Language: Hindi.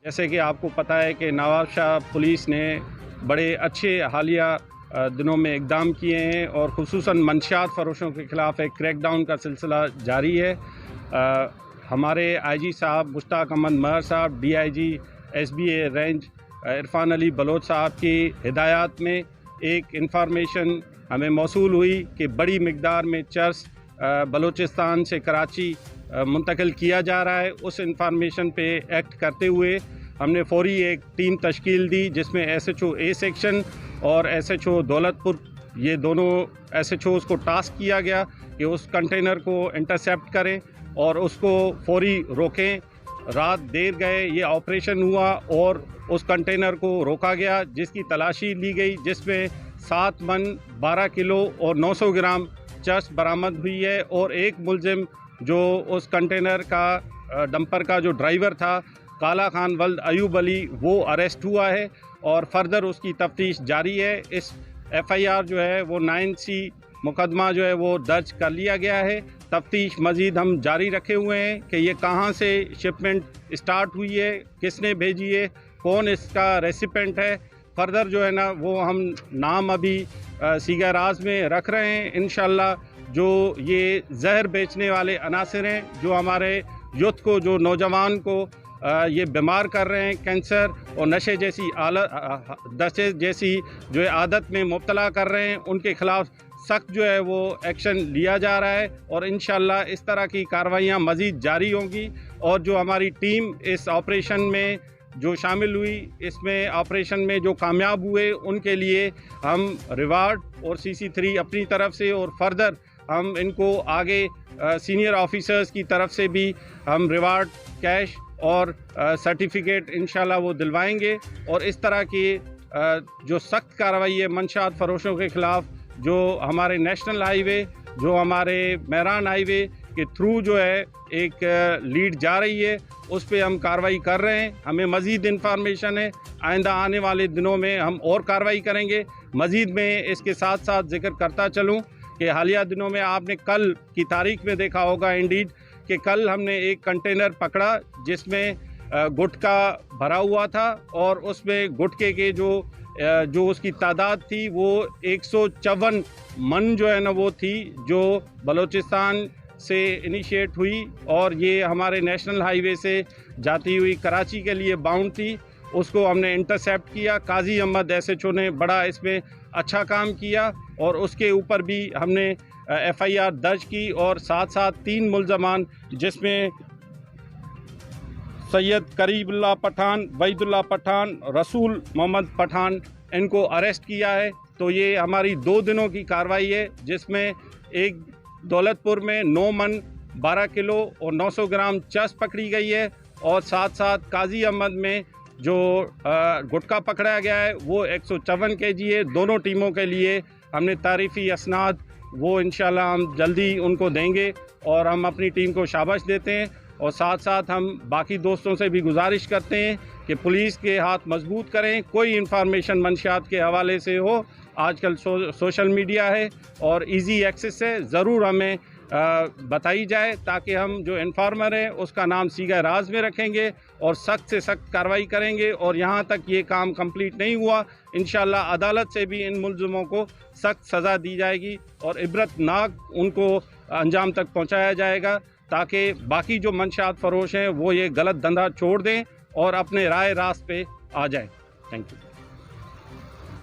जैसे कि आपको पता है कि नवाबशाह पुलिस ने बड़े अच्छे हालिया दिनों में इक़दाम किए हैं और ख़ुसूसन मंशियात फ़रोशों के ख़िलाफ़ एक क्रैकडाउन का सिलसिला जारी है। हमारे आईजी साहब मुश्ताक अहमद महर साहब, DIG SBA range Irfan Ali Baloch साहब की हिदायत में एक इंफॉर्मेशन हमें मौसूल हुई कि बड़ी मिक़दार में चर्स बलूचिस्तान से कराची मुंतकिल किया जा रहा है। उस इंफॉर्मेशन पे एक्ट करते हुए हमने फौरी एक टीम तश्कील दी, जिसमें एसएचओ ए सेक्शन और एसएचओ दौलतपुर, ये दोनों एसएचओज़ को टास्क किया गया कि उस कंटेनर को इंटरसेप्ट करें और उसको फौरी रोकें। रात देर गए ये ऑपरेशन हुआ और उस कंटेनर को रोका गया, जिसकी तलाशी ली गई, जिसमें 7 मन 12 किलो और 900 ग्राम चर्स बरामद हुई है और एक मुलजिम जो उस कंटेनर का डंपर का जो ड्राइवर था काला खान वल्द अयूब अली, वो अरेस्ट हुआ है और फर्दर उसकी तफ्तीश जारी है। इस एफआईआर जो है वो 9C मुकदमा जो है वो दर्ज कर लिया गया है। तफ्तीश मज़ीद हम जारी रखे हुए हैं कि ये कहाँ से शिपमेंट स्टार्ट हुई है, किसने भेजी है, कौन इसका रेसिपेंट है। फर्दर जो है ना वो हम नाम अभी सीगा राज में रख रहे हैं। इंशाल्लाह जो ये जहर बेचने वाले अनासिर हैं, जो हमारे यूथ को, जो नौजवान को ये बीमार कर रहे हैं, कैंसर और नशे जैसी जो है आदत में मुब्तला कर रहे हैं, उनके ख़िलाफ़ सख्त जो है वो एक्शन लिया जा रहा है और इंशाल्लाह इस तरह की कार्रवाइयाँ मज़ीद जारी होंगी। और जो हमारी टीम इस ऑपरेशन में जो शामिल हुई, इसमें ऑपरेशन में जो कामयाब हुए, उनके लिए हम रिवार्ड और CC3 अपनी तरफ से और फर्दर हम इनको आगे सीनियर ऑफिसर्स की तरफ से भी हम रिवार्ड, कैश और सर्टिफिकेट इंशाल्लाह वो दिलवाएंगे। और इस तरह की जो सख्त कार्रवाई है मंशियात फ़रोशों के ख़िलाफ़, जो हमारे नेशनल हाईवे, जो हमारे मेहरान हाईवे के थ्रू जो है एक लीड जा रही है, उस पे हम कार्रवाई कर रहे हैं। हमें मज़ीद इंफॉर्मेशन है, आइंदा आने वाले दिनों में हम और कार्रवाई करेंगे। मज़ीद में इसके साथ साथ जिक्र करता चलूँ कि हालिया दिनों में आपने कल की तारीख में देखा होगा इंडीड कि कल हमने एक कंटेनर पकड़ा जिसमें गुटखा भरा हुआ था और उसमें गुटखे के जो उसकी तादाद थी वो 154 मन जो है ना वो थी, जो बलूचिस्तान से इनिशिएट हुई और ये हमारे नेशनल हाईवे से जाती हुई कराची के लिए बाउंड थी। उसको हमने इंटरसेप्ट किया। काजी अहमद एसएचओ ने बड़ा इसमें अच्छा काम किया और उसके ऊपर भी हमने एफआईआर दर्ज की और साथ साथ 3 मुल्ज़मान, जिसमें सैयद करीबुल्लाह पठान, वहीदुल्लाह पठान, रसूल मोहम्मद पठान, इनको अरेस्ट किया है। तो ये हमारी 2 दिनों की कार्रवाई है, जिसमें एक दौलतपुर में 9 मन 12 किलो और 900 ग्राम चर्स पकड़ी गई है और साथ साथ काजी अहमद में जो गुटखा पकड़ा गया है वो 154 kg है। दोनों टीमों के लिए हमने तारीफ़ी असनाद वो इंशाल्लाह हम जल्दी उनको देंगे और हम अपनी टीम को शाबाश देते हैं। और साथ साथ हम बाकी दोस्तों से भी गुजारिश करते हैं कि पुलिस के हाथ मजबूत करें। कोई इंफॉर्मेशन मंशियात के हवाले से हो, आजकल सोशल मीडिया है और इजी एक्सेस है, ज़रूर हमें बताई जाए ताकि हम जो इन्फॉर्मर है उसका नाम सीगा राज में रखेंगे और सख्त से सख्त कार्रवाई करेंगे। और यहाँ तक ये काम कंप्लीट नहीं हुआ, इंशाल्लाह अदालत से भी इन मुल्ज़िमों को सख्त सज़ा दी जाएगी और इबरतनाक उनको अंजाम तक पहुँचाया जाएगा, ताकि बाकी जो मंशियात फ़रोश हैं वो ये गलत धंधा छोड़ दें और अपने राय रास्त पे आ जाएं। Thank you.